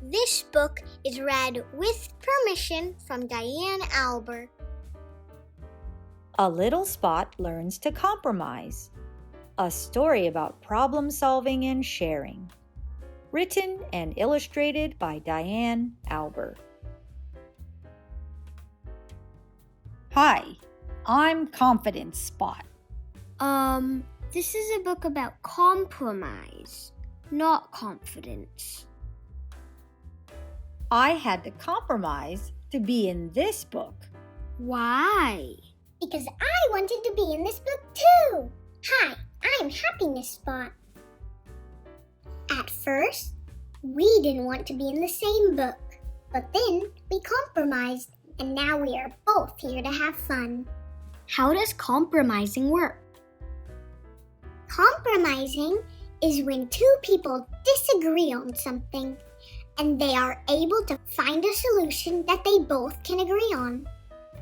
This book is read with permission from Diane Alber. A Little Spot Learns to Compromise. A story about problem solving and sharing. Written and illustrated by Diane Alber. Hi, I'm Confidence Spot. This is a book about compromise, not confidence. I had to compromise to be in this book. Why? Because I wanted to be in this book too. Hi, I'm Happiness Spot. At first, we didn't want to be in the same book, but then we compromised, and now we are both here to have fun. How does compromising work? Compromising is when two people disagree on something, and they are able to find a solution that they both can agree on.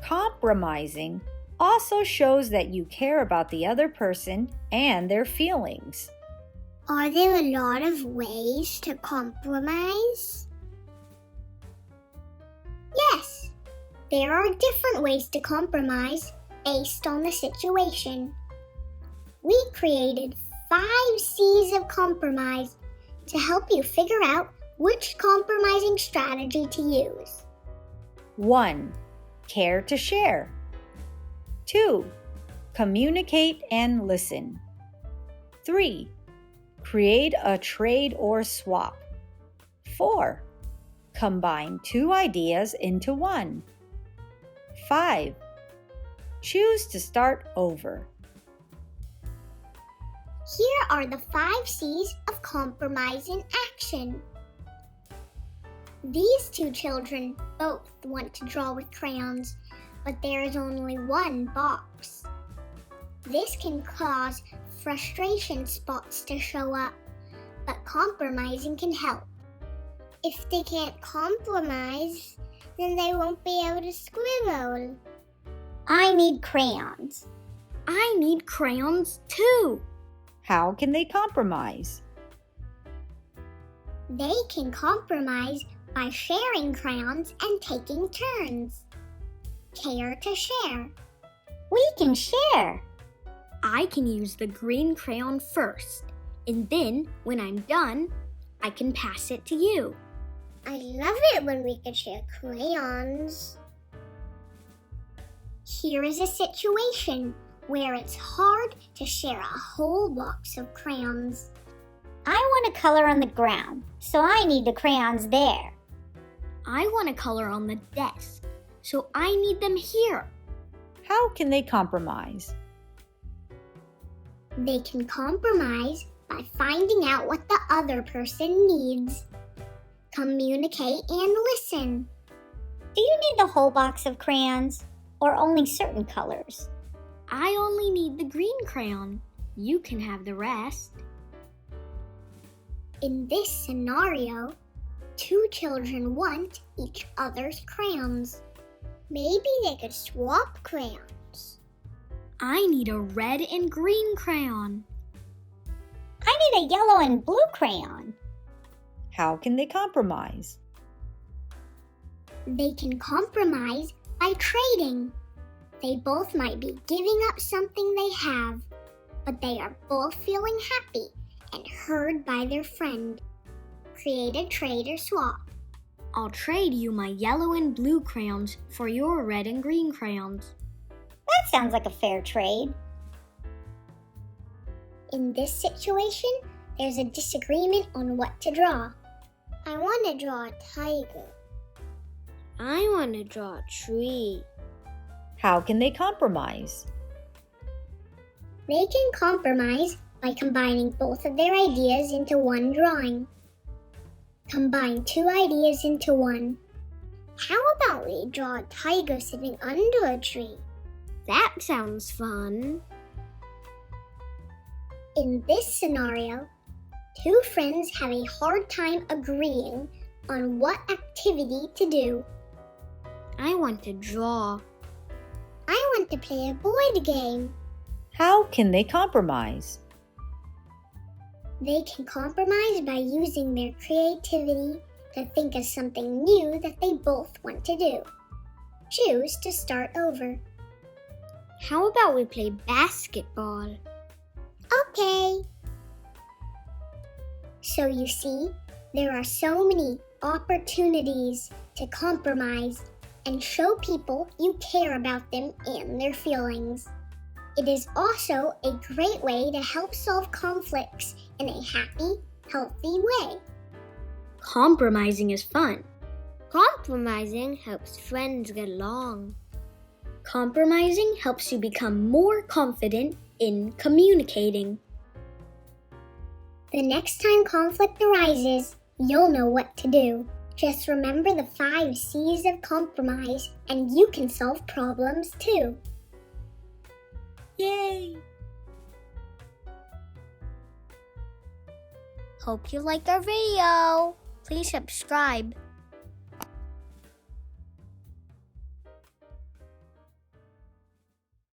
Compromising also shows that you care about the other person and their feelings. Are there a lot of ways to compromise? Yes, there are different ways to compromise based on the situation. We created 5 C's of compromise to help you figure out which compromising strategy to use. 1. Care to share. 2. Communicate and listen. 3. Create a trade or swap. 4. Combine 2 ideas into one. 5. Choose to start over. Here are the 5 C's of compromise in action. These 2 children both want to draw with crayons, but there is only one box. This can cause frustration spots to show up, but compromising can help. If they can't compromise, then they won't be able to scribble. I need crayons. I need crayons too. How can they compromise? They can compromise by sharing crayons and taking turns. Care to share. We can share. I can use the green crayon first, and then when I'm done, I can pass it to you. I love it when we can share crayons. Here is a situation where it's hard to share a whole box of crayons. I want to color on the ground, so I need the crayons there. I want to color on the desk, so I need them here. How can they compromise? They can compromise by finding out what the other person needs. Communicate and listen. Do you need the whole box of crayons, or only certain colors? I only need the green crayon. You can have the rest. In this scenario, 2 children want each other's crayons. Maybe they could swap crayons. I need a red and green crayon. I need a yellow and blue crayon. How can they compromise? They can compromise by trading. They both might be giving up something they have, but they are both feeling happy and heard by their friend. Create a trade or swap. I'll trade you my yellow and blue crayons for your red and green crayons. That sounds like a fair trade. In this situation, there's a disagreement on what to draw. I want to draw a tiger. I want to draw a tree. How can they compromise? They can compromise by combining both of their ideas into one drawing. Combine 2 ideas into one. How about we draw a tiger sitting under a tree? That sounds fun. In this scenario, 2 friends have a hard time agreeing on what activity to do. I want to draw. I want to play a board game. How can they compromise? They can compromise by using their creativity to think of something new that they both want to do. Choose to start over. How about we play basketball? Okay. So you see, there are so many opportunities to compromise and show people you care about them and their feelings. It is also a great way to help solve conflicts in a happy, healthy way. Compromising is fun. Compromising helps friends get along. Compromising helps you become more confident in communicating. The next time conflict arises, you'll know what to do. Just remember the 5 C's of compromise, and you can solve problems too. Yay! Hope you liked our video. Please subscribe.